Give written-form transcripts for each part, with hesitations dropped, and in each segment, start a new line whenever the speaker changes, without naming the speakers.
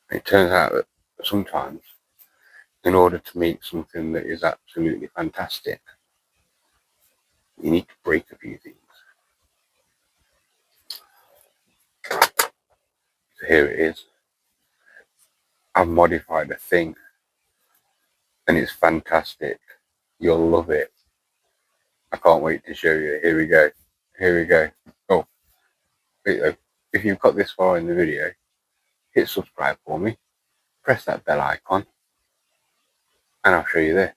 It turns out that sometimes, in order to make something that is absolutely fantastic, you need to break a few things. So here it is. I've modified a thing, and it's fantastic. You'll love it. I can't wait to show you. Here we go. Here we go. Oh, wait though. If you've got this far in the video, hit subscribe for me. Press that bell icon, and I'll show you this.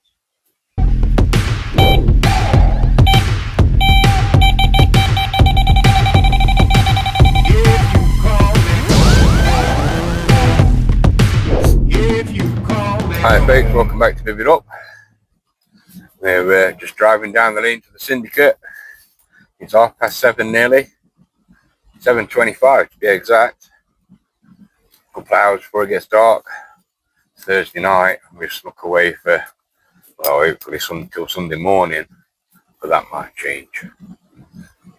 Hi folks, welcome back to Bivvied Up. We're just driving down the lane to the syndicate. It's 7:30 nearly. 7:25 to be exact. A couple of hours before it gets dark. It's Thursday night. We've snuck away for, well, hopefully till Sunday morning, but that might change.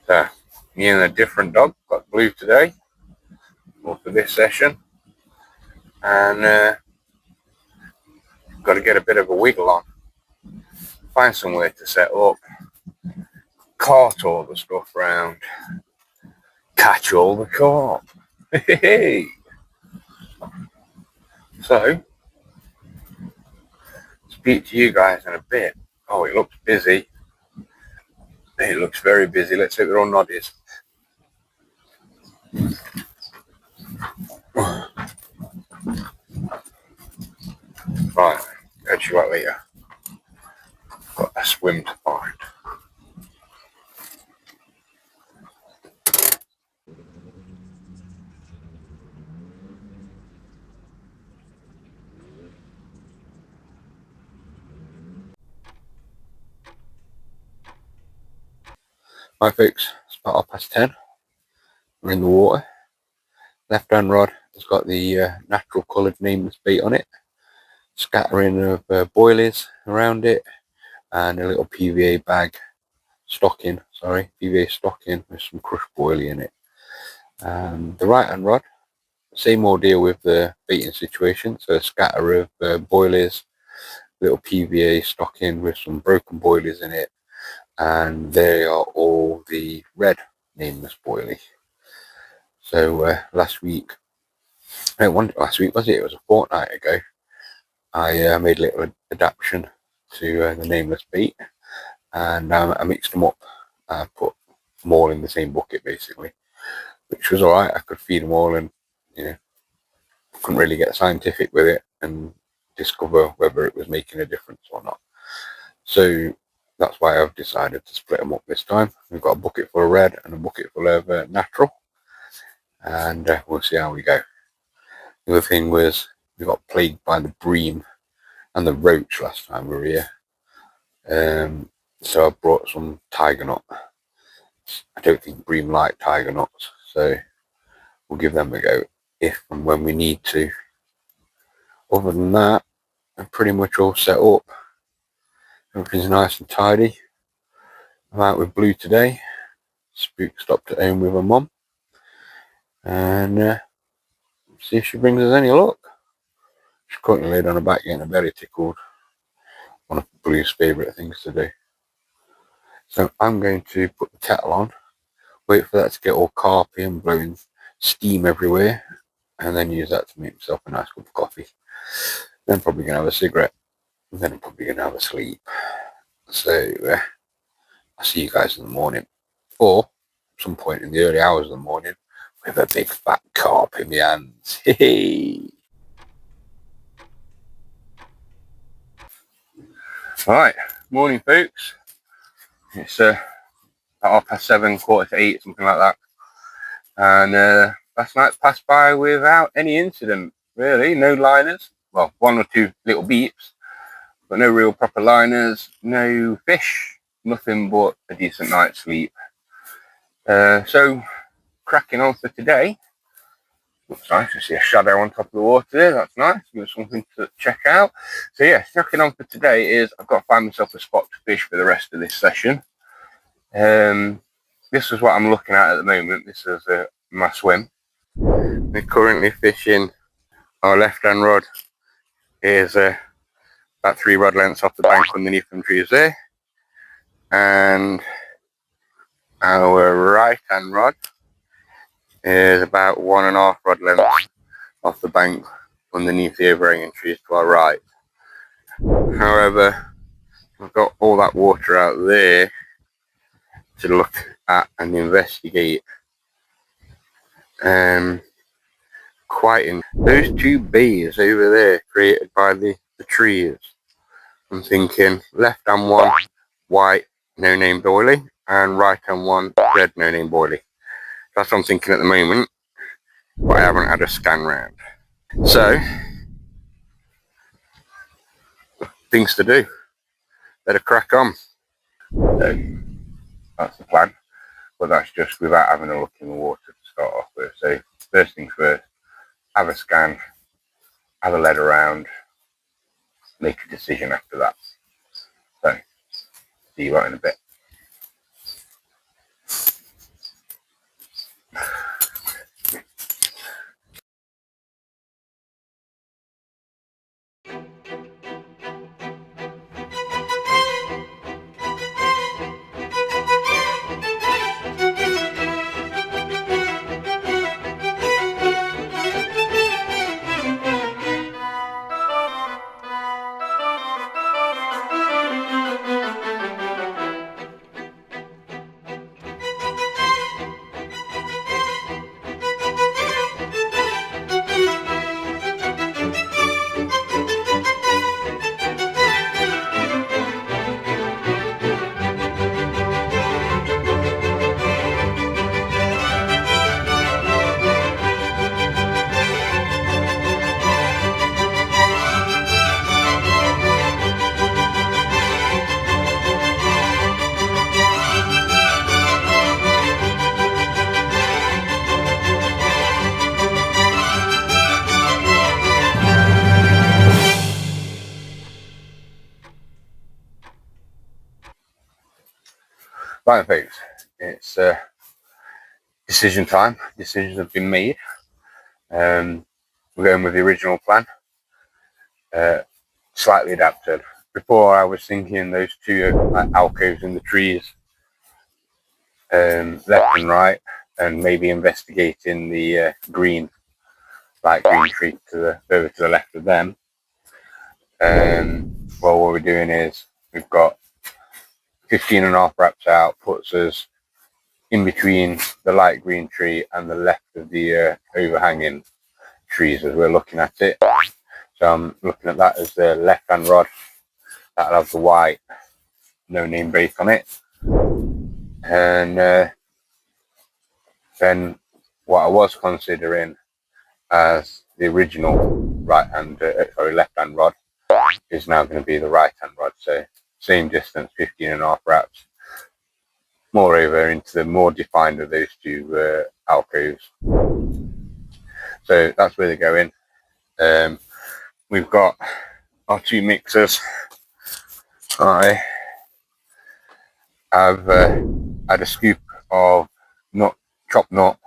So, me and a different dog got Blue today, or for this session, and got to get a bit of a wiggle on. Find somewhere to set up, cart all the stuff round, catch all the carp. Hey! So, speak to you guys in a bit. Oh, it looks busy. It looks very busy. Let's hope they're all noddies. Right, catch you out later. Got a swim to find. Right folks, it's about 10:30. We're in the water. Left hand rod has got the natural coloured Nameless bait on it. Scattering of boilies around it, and a little PVA stocking with some crushed boilie in it. The right hand rod, same ordeal with the baiting situation, so a scatter of boilies, little PVA stocking with some broken boilies in it, and they are all the red Nameless boilie. So last week was it? It was a fortnight ago. I made a little adaptation to the Nameless bait, and I mixed them up. I put them all in the same bucket basically, which was alright. I could feed them all, and couldn't really get scientific with it and discover whether it was making a difference or not. So that's why I've decided to split them up this time. We've got a bucket full of red and a bucket full of natural, and we'll see how we go. The other thing was we got plagued by the bream and the roach last time we were here. So I brought some tiger nut. I don't think bream like tiger nuts, so we'll give them a go if and when we need to. Other than that, I'm pretty much all set up. Everything's nice and tidy. I'm out with Blue today. Spook stopped at home with her mum, and see if she brings us any luck. She's currently laid on her back getting her belly tickled. One of Blue's favourite things to do. So I'm going to put the kettle on, wait for that to get all carpy and blowing steam everywhere, and then use that to make myself a nice cup of coffee. Then probably going to have a cigarette, and then I'm probably going to have a sleep. So I'll see you guys in the morning, or some point in the early hours of the morning with a big fat carp in my hands. Hey! Alright, morning folks. It's about 7:30, 7:45, something like that. And last night passed by without any incident, really. No liners. Well, one or two little beeps, but no real proper liners, no fish, nothing but a decent night's sleep. So, cracking on for today. Looks nice to see a shadow on top of the water there. That's nice. Give us something to check out. So yeah, cracking on for today is I've got to find myself a spot to fish for the rest of this session. This is what I'm looking at the moment. This is my swim. We're currently fishing our left hand rod is about 3 rod lengths off the bank underneath them trees there, and our right hand rod is about 1.5 rod lengths off the bank underneath the overhanging trees to our right. However, we've got all that water out there to look at and investigate. Quite in those 2 bays over there created by the trees. I'm thinking left hand one white no name boilie and right hand one red no name boilie. That's what I'm thinking at the moment, but I haven't had a scan round. So things to do. Better crack on. So that's the plan, but that's just without having a look in the water to start off with. So first things first, have a scan, have a lead around, make a decision after that. So see you out in a bit. Right, folks, it's decision time. Decisions have been made. We're going with the original plan, slightly adapted. Before I was thinking those 2 alcoves in the trees, left and right, and maybe investigating the light green tree over to the left of them. Well, what we're doing is we've got 15.5 wraps out, puts us in between the light green tree and the left of the overhanging trees as we're looking at it. So I'm looking at that as the left hand rod. That'll have the white no name break on it. And then what I was considering as the original left hand rod is now going to be the right hand rod. So same distance, 15.5 wraps. Moreover, into the more defined of those 2 alcoves. So that's where they're going. We've got our 2 mixers. I have had a scoop of chopped nut,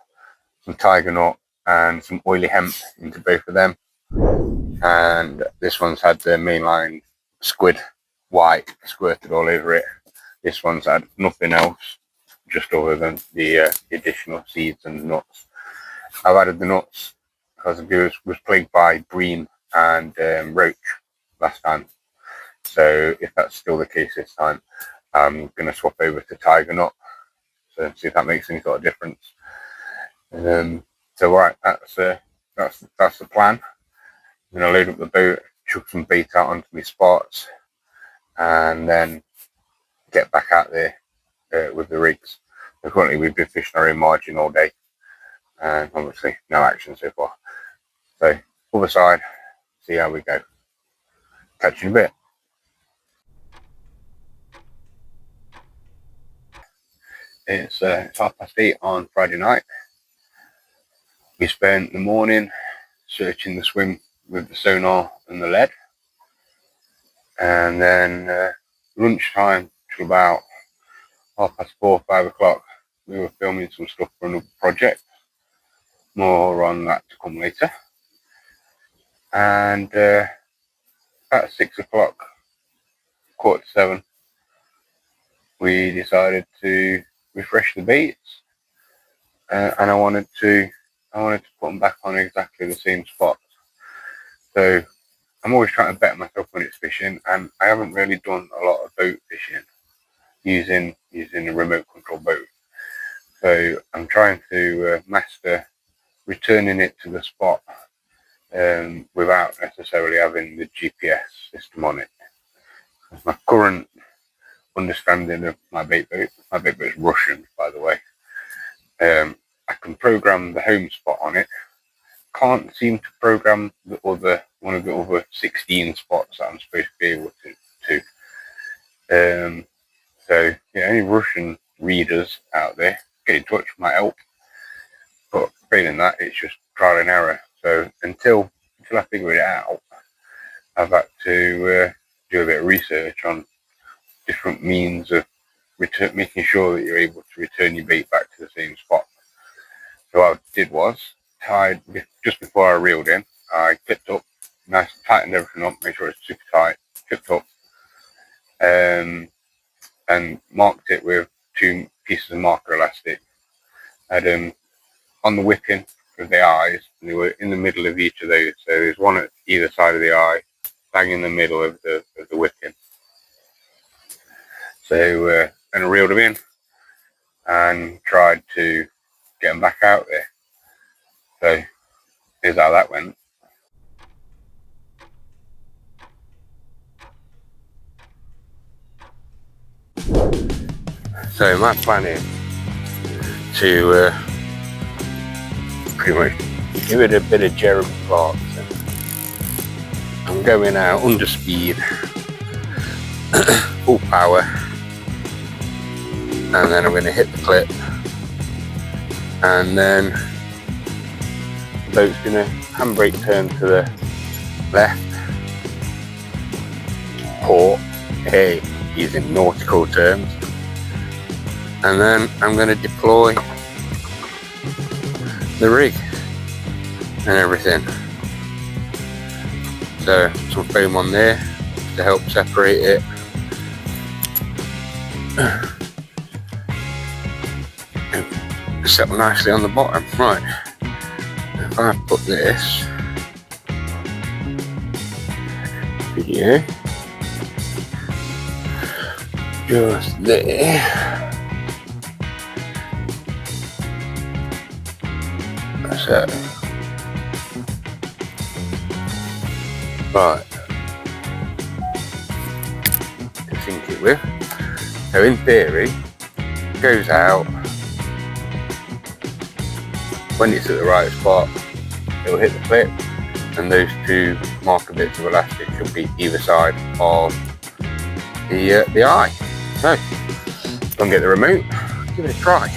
some tiger nut, and some oily hemp into both of them. And this one's had the mainline squid white squirted all over it. This one's had nothing else, just other than the additional seeds and nuts. I've added the nuts because it was plagued by bream and roach last time. So if that's still the case this time, I'm going to swap over to tiger nut. So see if that makes any sort of difference. So right, that's the plan. I'm going to load up the boat, chuck some bait out onto my spots, and then get back out there with the rigs. So currently we've been fishing our own margin all day, and obviously no action so far. So other side, see how we go. Catch you in a bit. It's 8:30 on Friday night. We spent the morning searching the swim with the sonar and the lead, and then lunchtime till about 4:30, 5 o'clock, we were filming some stuff for another project. More on that to come later. And at 6 o'clock, 6:45, we decided to refresh the baits, and I wanted to put them back on exactly the same spot. So I'm always trying to better myself when it's fishing, and I haven't really done a lot of boat fishing using a remote control boat. So I'm trying to master returning it to the spot without necessarily having the GPS system on it. My current understanding of my bait boat is Russian, by the way. I can program the home spot on it. Can't seem to program one of the other 16 spots that I'm supposed to be able to. So yeah, any Russian readers out there, get in touch, might help. But failing that, it's just trial and error. So until I figure it out, I've had to do a bit of research on different means of making sure that you're able to return your bait back to the same spot. So what I did was, just before I reeled in, I clipped up, nice, tightened everything up, make sure it's super tight, clipped up, and marked it with 2 pieces of marker elastic. I had them on the whipping with the eyes, and they were in the middle of each of those. So there's one at either side of the eye, bang in the middle of the whipping. So and I reeled them in and tried to get them back out there. So here's how that went. So my plan is to pretty much give it a bit of Jeremy Clarkson. I'm going out under speed, full power, and then I'm going to hit the clip, and then the boat's going to handbrake turn to the left, port, hey, using nautical terms, and then I'm going to deploy the rig and everything. So some foam on there to help separate it. Settle nicely on the bottom. Right, if I put this video just there, so right to sink it with. So in theory, it goes out. When it's at the right spot, it will hit the clip, and those 2 marker bits of elastic should be either side of the eye. So, go and get the remote, give it a try.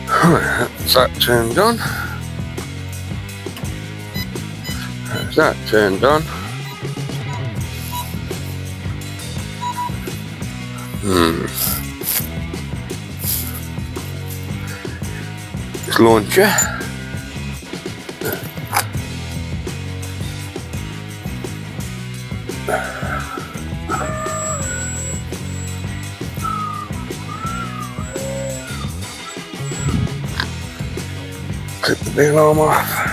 That's that turned on. That's that turned on. This launcher. Clip the big arm off.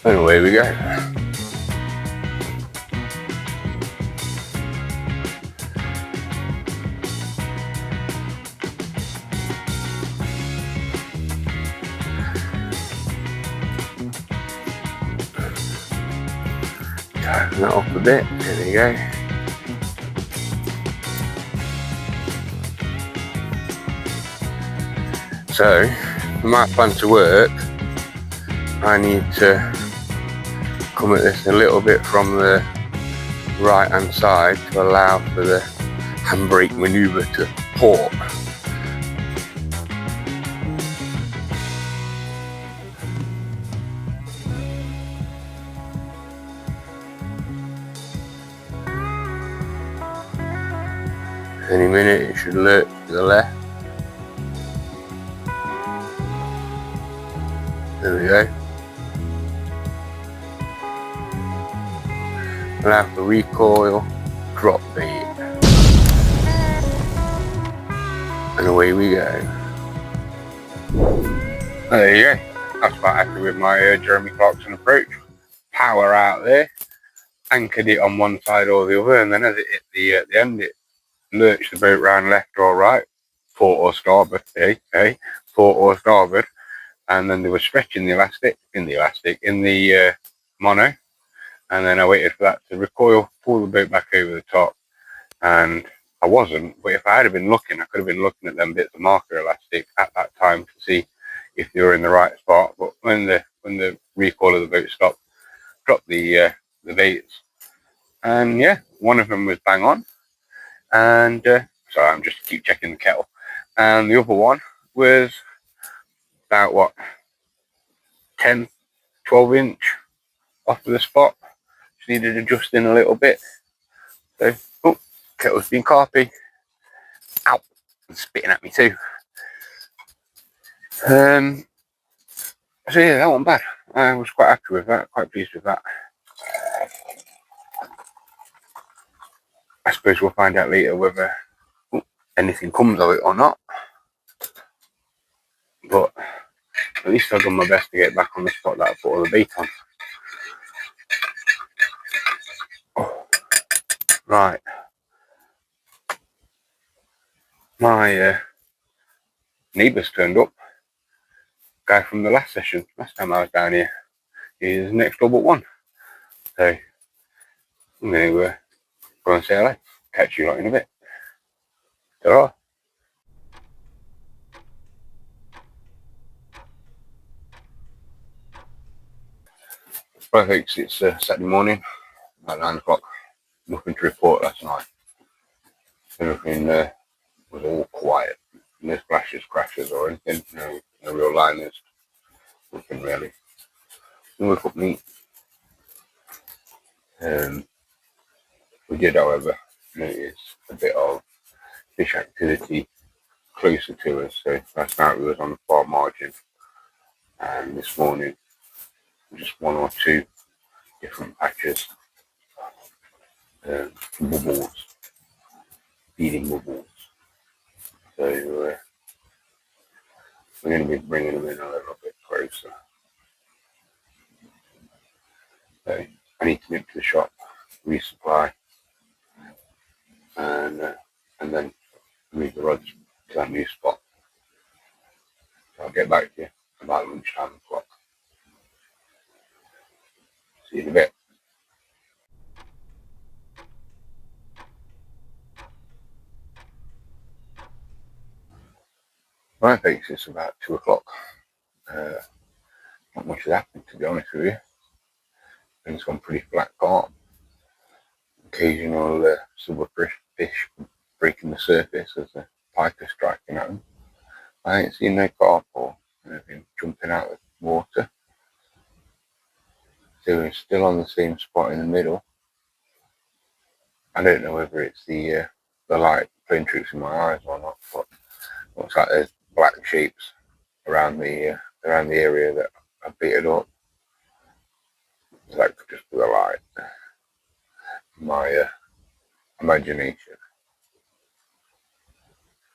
And away we go. Tighten that off a bit. There we go. So, for my plan to work, I need to come at this a little bit from the right hand side to allow for the handbrake manoeuvre to port. Any minute it should lurch to the left. There we go. Allow for recoil, drop bait, and away we go. There you go. That's quite happy with my Jeremy Clarkson approach. Power out there, anchored it on one side or the other, and then as it hit the end, it lurched the boat round left or right, port or starboard, port or starboard, and then they were stretching the elastic in the mono, and then I waited for that to recoil, pull the boat back over the top, and I wasn't, but if I had been looking, I could have been looking at them bits of marker elastic at that time to see if they were in the right spot. But when the recoil of the boat stopped, dropped the baits, and yeah, one of them was bang on, and so I'm just keep checking the kettle, and the other one was about what 10, 12 inch off of the spot. Just needed adjusting a little bit. So, oh, kettle's been carpy. Ow, and spitting at me too. So yeah, that wasn't bad. I was quite happy with that, quite pleased with that. I suppose we'll find out later whether anything comes of it or not. But at least I've done my best to get back on the spot that I put all the bait on. Oh, right. My neighbour's turned up. Guy from the last session, last time I was down here. He's next door but one. So I'm going to go and say hello. Catch you lot in a bit. Ta-ra. Right folks, it's Saturday morning, about 9 o'clock. Nothing to report last night. Everything was all quiet. No splashes, crashes or anything. No real liners. Nothing really. We woke up neat. We did, however, notice a bit of fish activity closer to us. So last night we was on the far margin, and this morning just one or two different patches, bubbles, feeding bubbles. So we're going to be bringing them in a little bit closer. So I need to nip to the shop, resupply, and then move the rods to that new spot. So I'll get back to you about lunchtime o'clock. See you in a bit. Right folks, it's about 2 o'clock. Not much has happened, to be honest with you. Things gone pretty flat carp. Occasional silver fish breaking the surface as the pike is striking at them. I ain't seen no carp or anything jumping out of the water. So we're still on the same spot in the middle. I don't know whether it's the light playing tricks in my eyes or not, but it looks like there's black shapes around the area that I baited up. So that could just be the light. My imagination.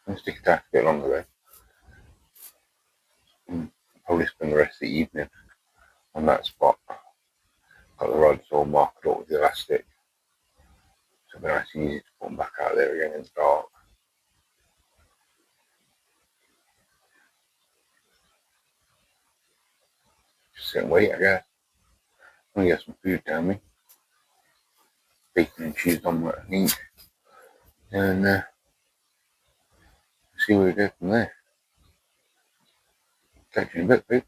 I'll stick it out a bit longer though. Probably spend the rest of the evening on that spot. Got the rods all marked up with the elastic. So it'll be nice and easy to put them back out there again in the dark. Just sit and wait, I guess. I'm gonna get some food down me. Bacon and cheese on what I need. And see where we go from there. Catch you in a bit, folks.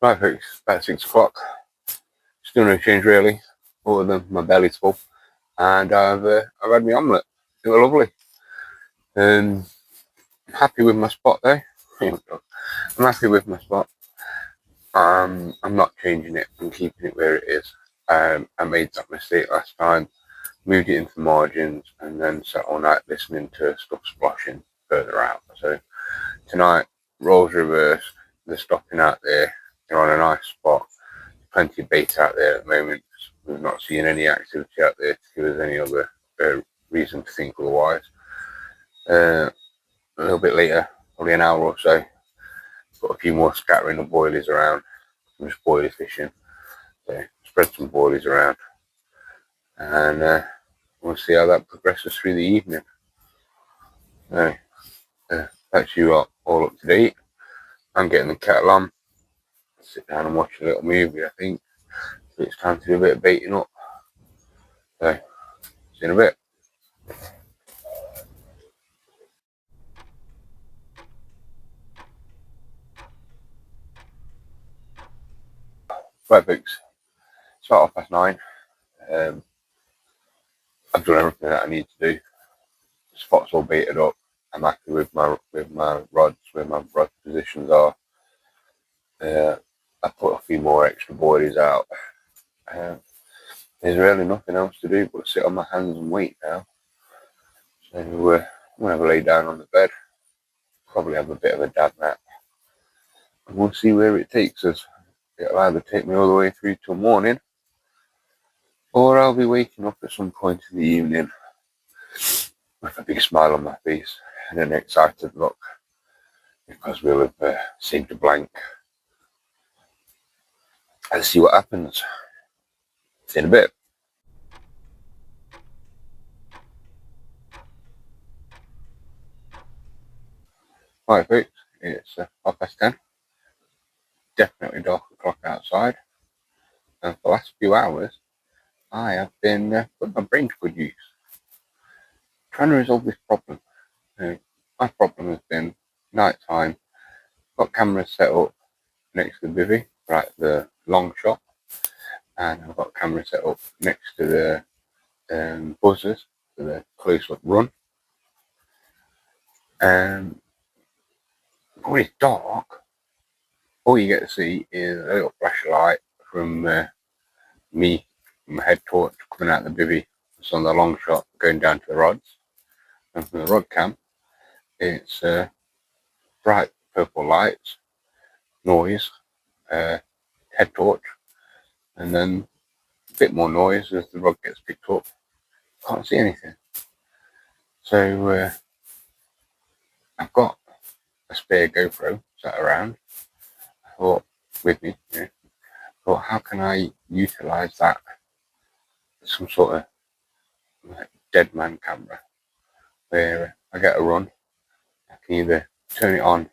Right folks, about 6 o'clock. Still no change really, other than my belly's full. And I've had my omelette. It was lovely. I'm happy with my spot though. I'm happy with my spot. I'm not changing it. I'm keeping it where it is. I made that mistake last time, moved it into margins, and then sat all night listening to stuff splashing further out. So tonight, roles reversed. They're stopping out there. They're on a nice spot. Plenty of bait out there at the moment. We've not seen any activity out there to give us any other reason to think otherwise. A little bit later, probably an hour or so, got a few more scattering of boilies around. I'm just boilie fishing. So spread some boilies around, and we'll see how that progresses through the evening. So, that's you all up to date. I'm getting the kettle on, sit down and watch a little movie, I think. So it's time to do a bit of baiting up. So, see you in a bit. Right, folks. It's about 9:30. I've done everything that I need to do. The spot's all baited up. I'm happy with my rods, where my rod positions are. I put a few more extra boilies out. There's really nothing else to do but sit on my hands and wait now. So I'm gonna have a lay down on the bed, probably have a bit of a dad nap, and we'll see where it takes us. It'll either take me all the way through till morning, or I'll be waking up at some point in the evening with a big smile on my face and an excited look, because we'll have saved a blank. Let's see what happens. See you in a bit. Right, folks, it's 10:30. Definitely dark o'clock outside, and for the last few hours, I have been putting my brain to good use, trying to resolve this problem. My problem has been night time. Got cameras set up next to the bivvy, right, the long shot, and I've got cameras set up next to the buzzers for the close-up run. And when it's dark, all you get to see is a little flash of light from me, from my head torch coming out the bivvy. It's on the long shot going down to the rods, and from the rod cam, it's bright purple lights, noise, head torch, and then a bit more noise as the rod gets picked up. Can't see anything. So I've got a spare GoPro sat around. I thought, with me, thought, how can I utilize that as some sort of dead man camera, where I get a run, I can either turn it on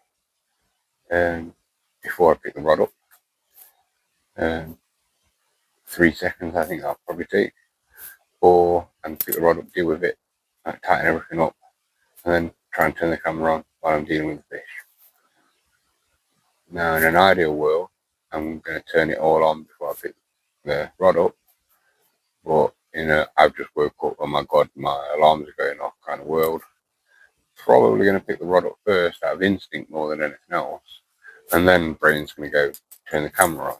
before I pick the rod up, 3 seconds I think that'll probably take, or I can pick the rod up, deal with it, tighten everything up, and then try and turn the camera on while I'm dealing with the fish. Now, in an ideal world, I'm going to turn it all on before I pick the rod up, but I've just woke up, oh my god, my alarms are going off kind of world. Probably going to pick the rod up first out of instinct more than anything else, and then brain's going to go turn the camera on.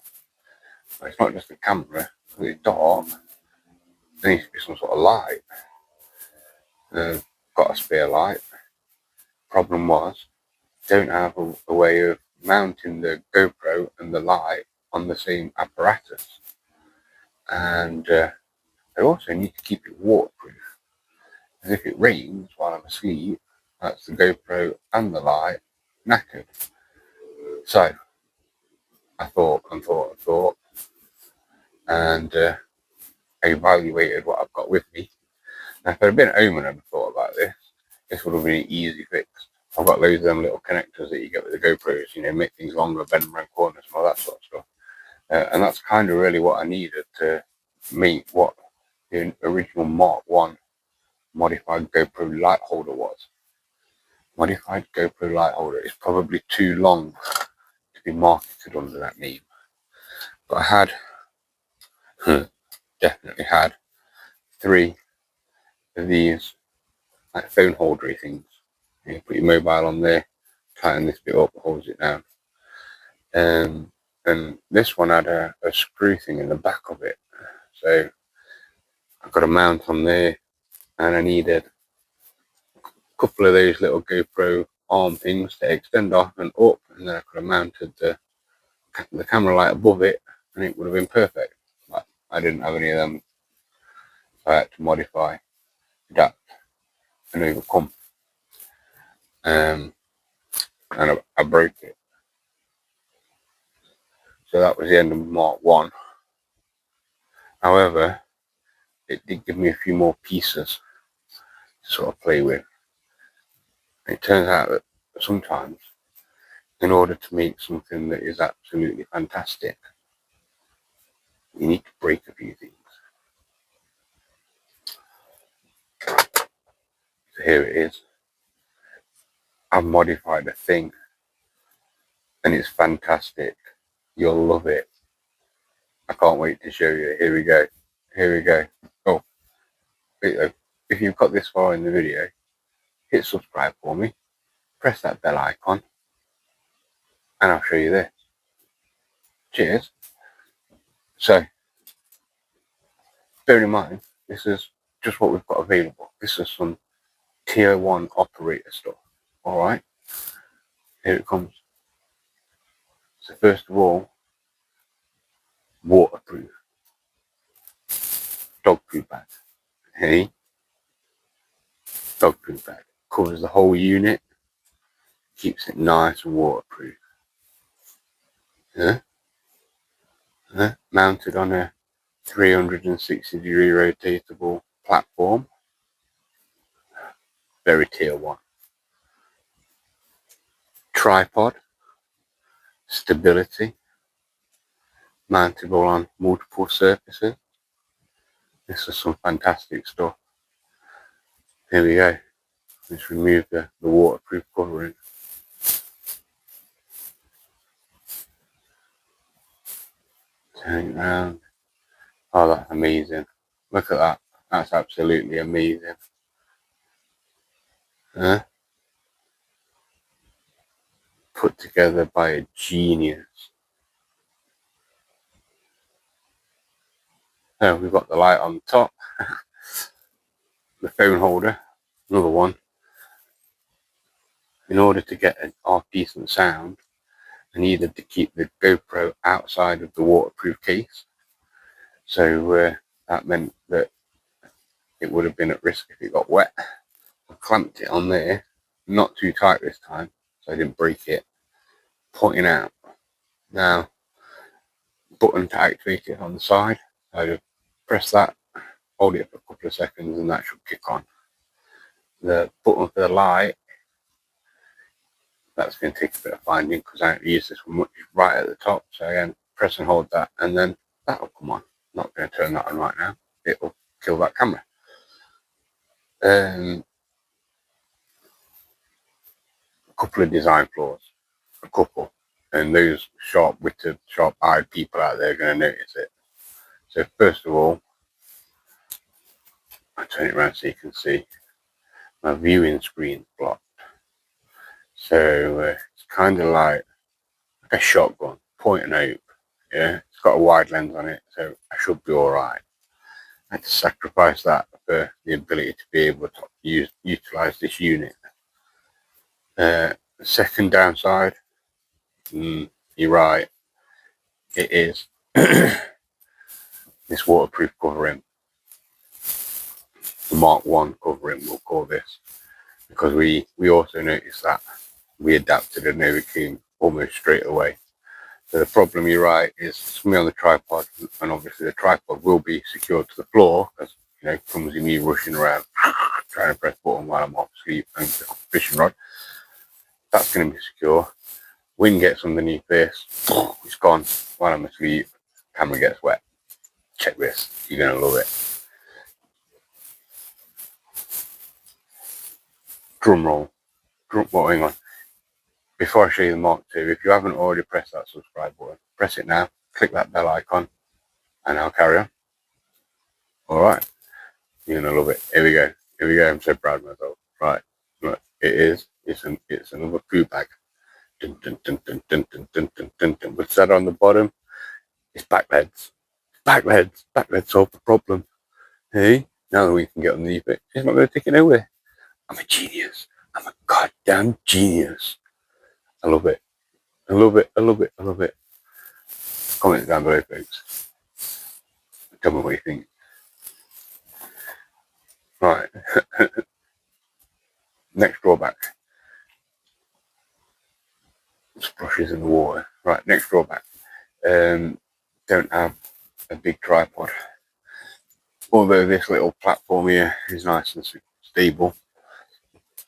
But it's not just the camera, because it's dark, there needs to be some sort of light. Got a spare light. Problem was, don't have a way of mounting the GoPro and the light on the same apparatus, and I also need to keep it waterproof, because if it rains while I'm asleep, that's the GoPro and the light knackered. So I thought, and I evaluated what I've got with me. Now, if I'd been at home and I'd thought about this would have been an easy fix. I've got loads of them little connectors that you get with the GoPros, make things longer, bend around corners and all that sort of stuff. And that's kind of really what I needed to meet what the original Mark 1 modified GoPro light holder was. Modified GoPro light holder is probably too long to be marketed under that name. But I had, definitely had, 3 of these like phone holdery things. You put your mobile on there, tighten this bit up, holds it down. And this one had a screw thing in the back of it. So I've got a mount on there, and I needed a couple of those little GoPro arm things to extend off and up, and then I could have mounted the camera light above it, and it would have been perfect. But I didn't have any of them, so I had to modify, adapt, and overcome. And I broke it. So that was the end of Mark 1. However, it did give me a few more pieces to sort of play with. It turns out that sometimes, in order to make something that is absolutely fantastic, you need to break a few things. So here it is. I've modified a thing, and it's fantastic. You'll love it. I can't wait to show you. Here we go. Here we go. Oh, if you've got this far in the video, hit subscribe for me. Press that bell icon, and I'll show you this. Cheers. So, bear in mind, this is just what we've got available. This is some tier 1 operator stuff. Alright, here it comes. So first of all, waterproof dog food bag. Hey, dog food bag. Covers the whole unit, keeps it nice and waterproof. Yeah? Yeah? Mounted on a 360-degree rotatable platform. Very tier 1. Tripod, stability, mountable on multiple surfaces. This is some fantastic stuff. Here we go. Let's remove the waterproof covering. Turn it around. Oh, that's amazing. Look at that. That's absolutely amazing. Huh? Put together by a genius. So we've got the light on the top. The phone holder. Another one. In order to get an half-decent sound, I needed to keep the GoPro outside of the waterproof case. So that meant that it would have been at risk if it got wet. I clamped it on there, not too tight this time, so I didn't break it. Pointing out. Now, button to activate it on the side. I just press that, hold it for a couple of seconds, and that should kick on. The button for the light, that's going to take a bit of finding because I don't use this one much, right at the top. So again, press and hold that, and then that'll come on. Not going to turn that on right now. It'll kill that camera. A couple of design flaws. A couple. And those sharp-witted, sharp-eyed people out there are going to notice it. So first of all, I'll turn it around so you can see. My viewing screen blocked. So it's kind of like a shotgun, point and hope. Yeah, it's got a wide lens on it, so I should be alright. I had to sacrifice that for the ability to be able to utilize this unit. Second downside, you're right, it is this waterproof covering. The Mark 1 covering, we'll call this, because we also noticed that we adapted and overcame almost straight away. So the problem, you're right, is it's me on the tripod, and obviously the tripod will be secured to the floor because, you know, clumsy me rushing around trying to press button while I'm off sleep and fishing rod. That's going to be secure. Wind gets underneath this, it's gone while I'm asleep. Camera gets wet. Check this, you're going to love it. Drum roll. Hang on. Before I show you the Mark 2, if you haven't already pressed that subscribe button, press it now, click that bell icon, and I'll carry on. Alright, you're going to love it. Here we go. I'm so proud of myself. Right, look, it's another food bag. Dun, dun, dun, dun, dun, dun, dun, dun, dun, dun. What's that on the bottom? It's backleads. Backleads solve the problem. Hey, now that we can get underneath it, it's not going to take it nowhere. I'm a genius. I'm a goddamn genius. I love it. I love it. I love it. I love it. Comment down below, folks. Tell me what you think. Right. Next drawback. Splashes in the water. Right. Next drawback. Don't have a big tripod. Although this little platform here is nice and stable,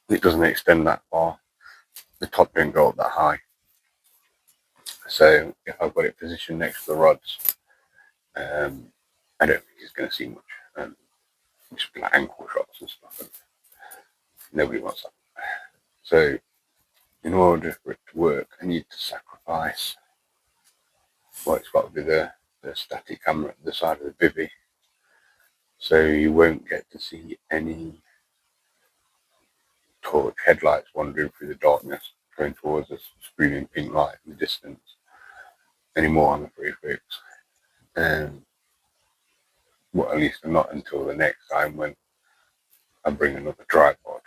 it doesn't extend that far. The top don't go up that high. So if I've got it positioned next to the rods, I don't think it's going to see much. Just like ankle shots and stuff. And nobody wants that. So in order for it to work, I need to sacrifice. Well, it's got to be the static camera at the side of the bivvy. So you won't get to see any torch headlights wandering through the darkness, going towards us, screaming pink light in the distance anymore, I'm afraid, folks. Well, at least not until the next time when I bring another tripod.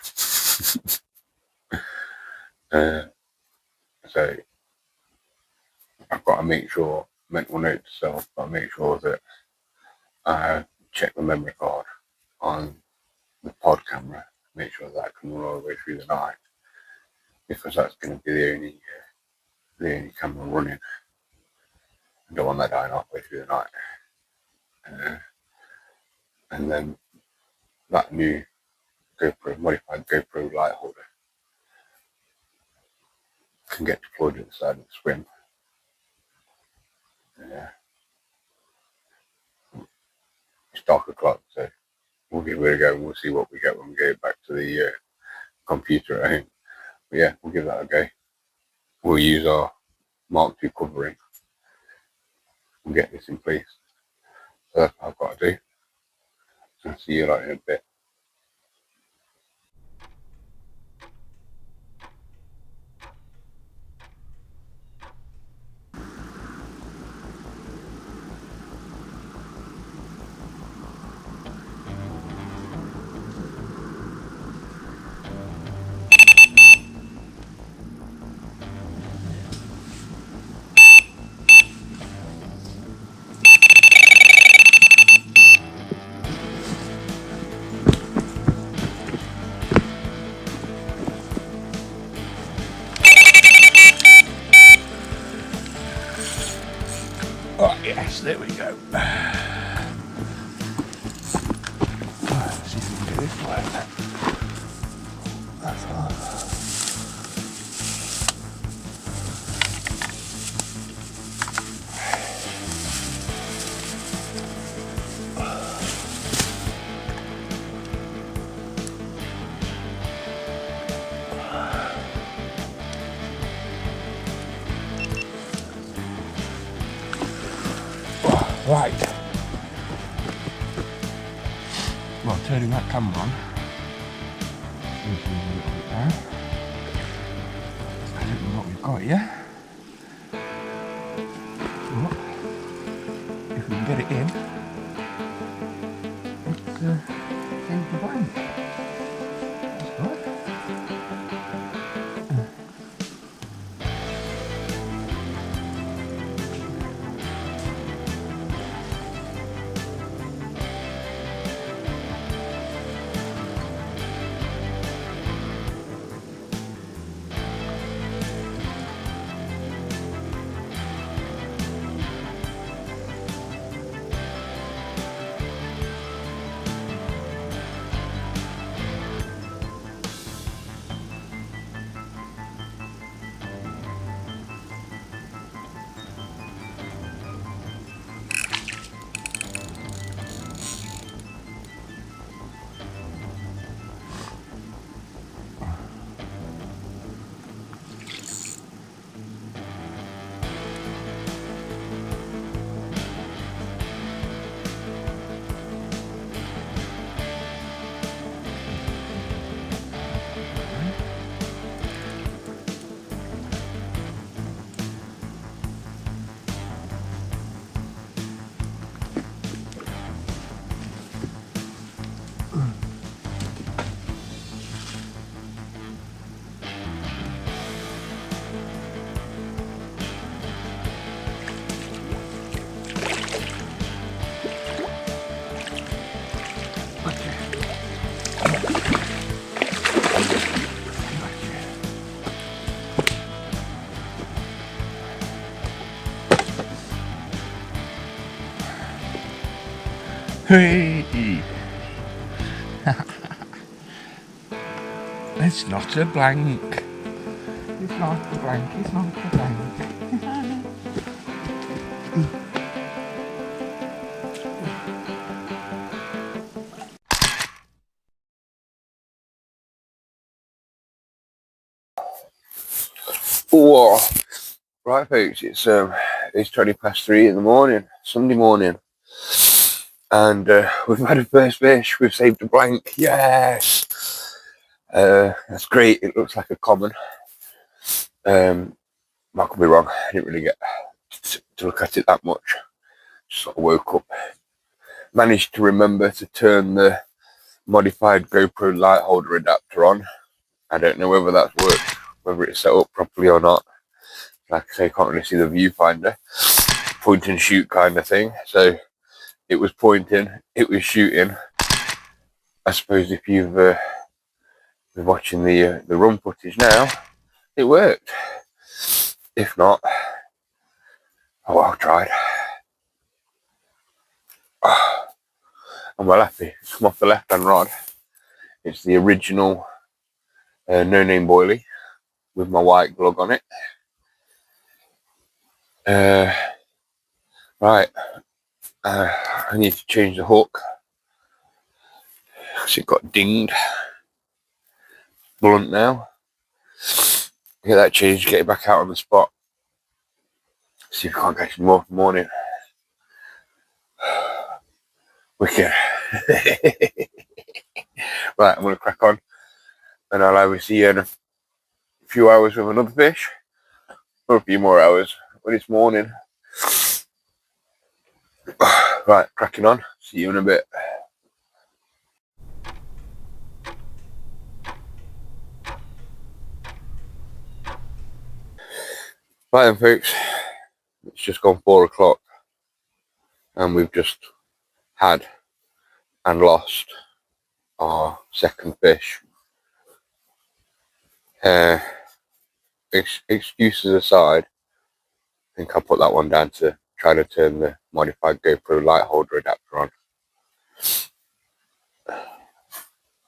So I've got to make sure, mental note to self, I've got to make sure that I check the memory card on the pod camera, make sure that can run all the way through the night, because that's going to be the only camera running. I don't want that dying halfway through the night. And then that new GoPro, modified GoPro light holder can get deployed at the side of the swim. It's dark o'clock, so we'll give it a go and we'll see what we get when we go back to the computer at home. But yeah, we'll give that a go. We'll use our Mark II covering and get this in place. So that's what I've got to do. I'll see you later in a bit. Oh yes, there we go. Let's see if we can get this working. That's all. Right. Well, turning that camera on. I don't know what we've got here. But if we can get it in, it's change the button. That's good.
Hey! It's not a blank. It's not a blank. It's not a blank.
Whoa. Right, folks, it's 3:20 in the morning, Sunday morning, and we've had a first fish. We've saved a blank. Yes, that's great. It looks like a common. I could be wrong. I didn't really get to look at it that much. Just sort of woke up, managed to remember to turn the modified GoPro light holder adapter on. I don't know whether that's worked, whether it's set up properly or not. Like I say, I can't really see the viewfinder. Point and shoot kind of thing. So it was pointing, it was shooting. I suppose if you've been watching the run footage now, it worked. If not, oh well, I tried. I'm well happy. It's come off the left-hand rod. It's the original no name boilie with my white glug on it. Right, I need to change the hook because it got dinged. Blunt now. Get that changed, get it back out on the spot. See if I can't catch any more for the morning. Wicked. Right, I'm going to crack on and I'll either see you in a few hours with another fish or a few more hours when it's morning. Right, cracking on. See you in a bit. Right then, folks. It's just gone 4 o'clock and we've just had and lost our second fish. Excuses aside, I think I'll put that one down to try to turn the modified GoPro light holder adapter on.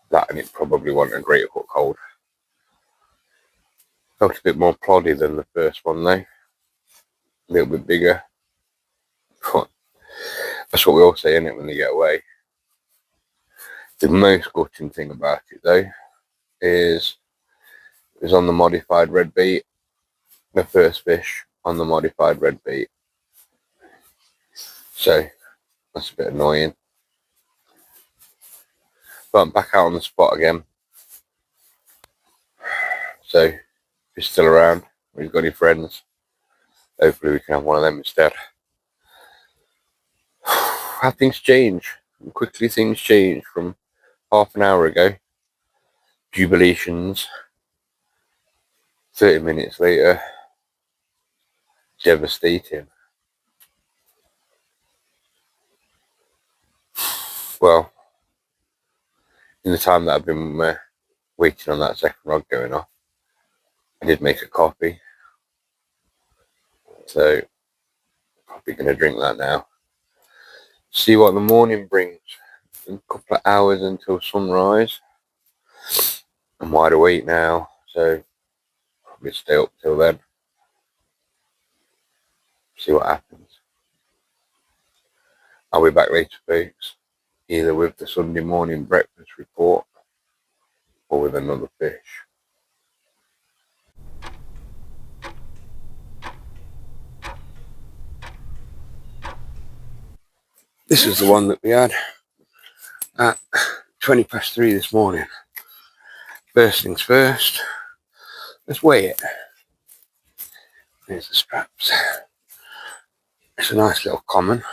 That and it probably wasn't a great hook hold. Felt a bit more ploddy than the first one though. A little bit bigger. That's what we all say, isn't it, when they get away. The most gutting thing about it though is it was on the modified red bait. The first fish on the modified red bait. So that's a bit annoying. But I'm back out on the spot again. So if you're still around, or you've got any friends, hopefully we can have one of them instead. How things change. Quickly things change from half an hour ago. Jubilations. 30 minutes later, devastating. Well, in the time that I've been waiting on that second rod going off, I did make a coffee. So, probably going to drink that now. See what the morning brings. In a couple of hours until sunrise. I'm wide awake now, so probably stay up till then. See what happens. I'll be back later, folks. Either with the Sunday morning breakfast report or with another fish. This is the one that we had at 3:20 this morning. First things first, let's weigh it. Here's the straps. It's a nice little common.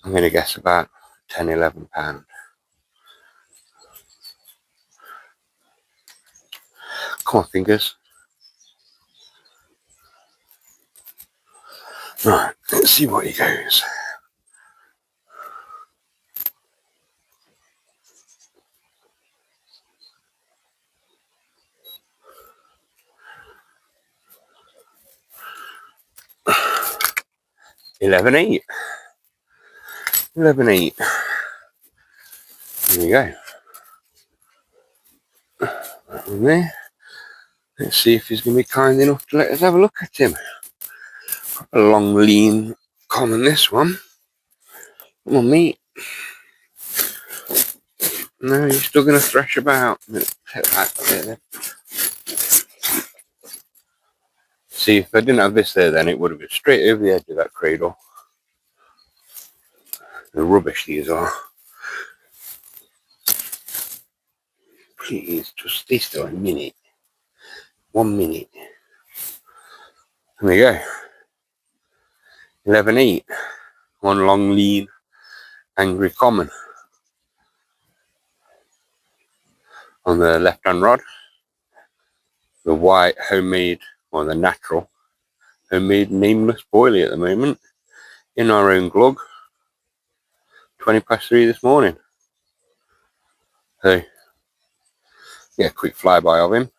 I'm going to guess about 10-11 pound. Come on, fingers. Right, let's see what he goes. $11.8. 11:08. There you go. And there. Let's see if he's going to be kind enough to let us have a look at him. A long, lean common, this one. Come on, mate. No, he's still going to thrash about. See, if I didn't have this there, then it would have been straight over the edge of that cradle. The rubbish these are. Please, just stay still a minute. 1 minute. There we go. 11:08. One long, lean, angry common. On the left-hand rod, the white homemade, or the natural homemade Nameless boilie at the moment, in our own glug. 3:20 this morning. So, yeah, quick flyby of him.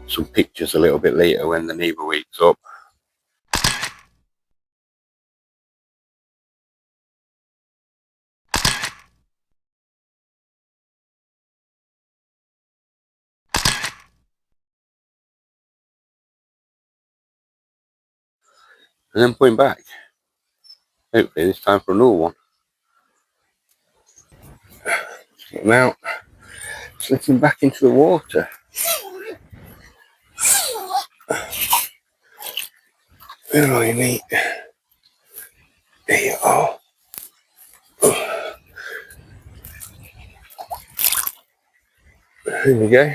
Some pictures a little bit later when the neighbour wakes up. And then put him back. Hopefully this time for another one. Get him out. Slip him back into the water. Where are you, mate? There you are. There we go.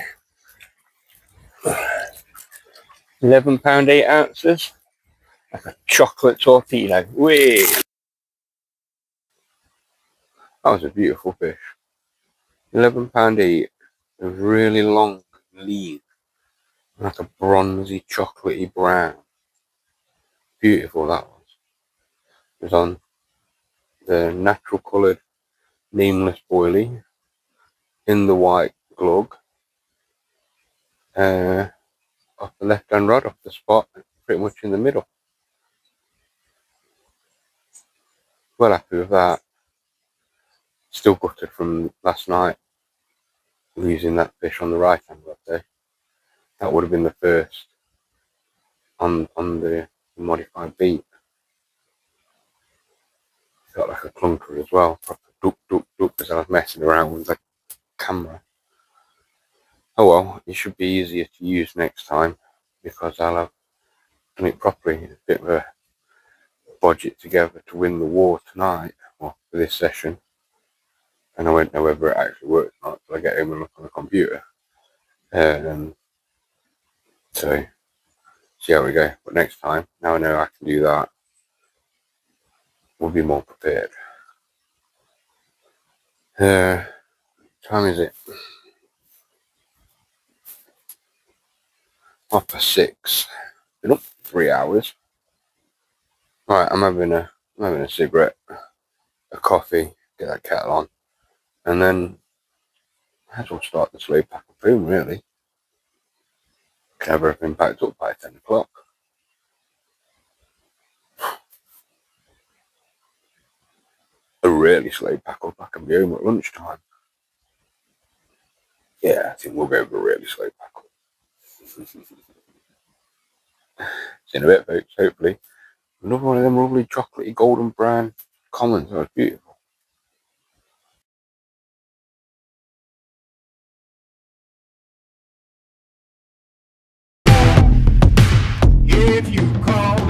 £11 8 ounces. Like a chocolate torpedo. Whee! That was a beautiful fish. £11 8. A really long, lean, like a bronzy, chocolatey brown. Beautiful that was. It was on the natural coloured Nameless boilie in the white glug. Off the left hand rod, off the spot, pretty much in the middle. Well happy with that. Still gutted from last night losing that fish on the right hand rod there. That would have been the first on the modified beat. Got like a clunker as well, proper duck duck duck, as I was messing around with the camera. Oh well, it should be easier to use next time because I'll have done it properly. A bit of a budget together to win the war tonight, or for this session, and I won't know whether it actually works or not until I get home and look on the computer. So see how we go. But next time, now I know I can do that, we'll be more prepared. Time is it? 6:30. Been up 3 hours. Right, I'm having a cigarette, a coffee, get that kettle on, and then I might as well start the slow pack of home, really. Can have everything packed up by 10 o'clock. A really slow pack up, I can be home at lunchtime. Yeah, I think we'll go with a really slow pack up. See you in a bit, folks, hopefully. Another one of them lovely chocolatey golden brown commons. That was beautiful.
If you call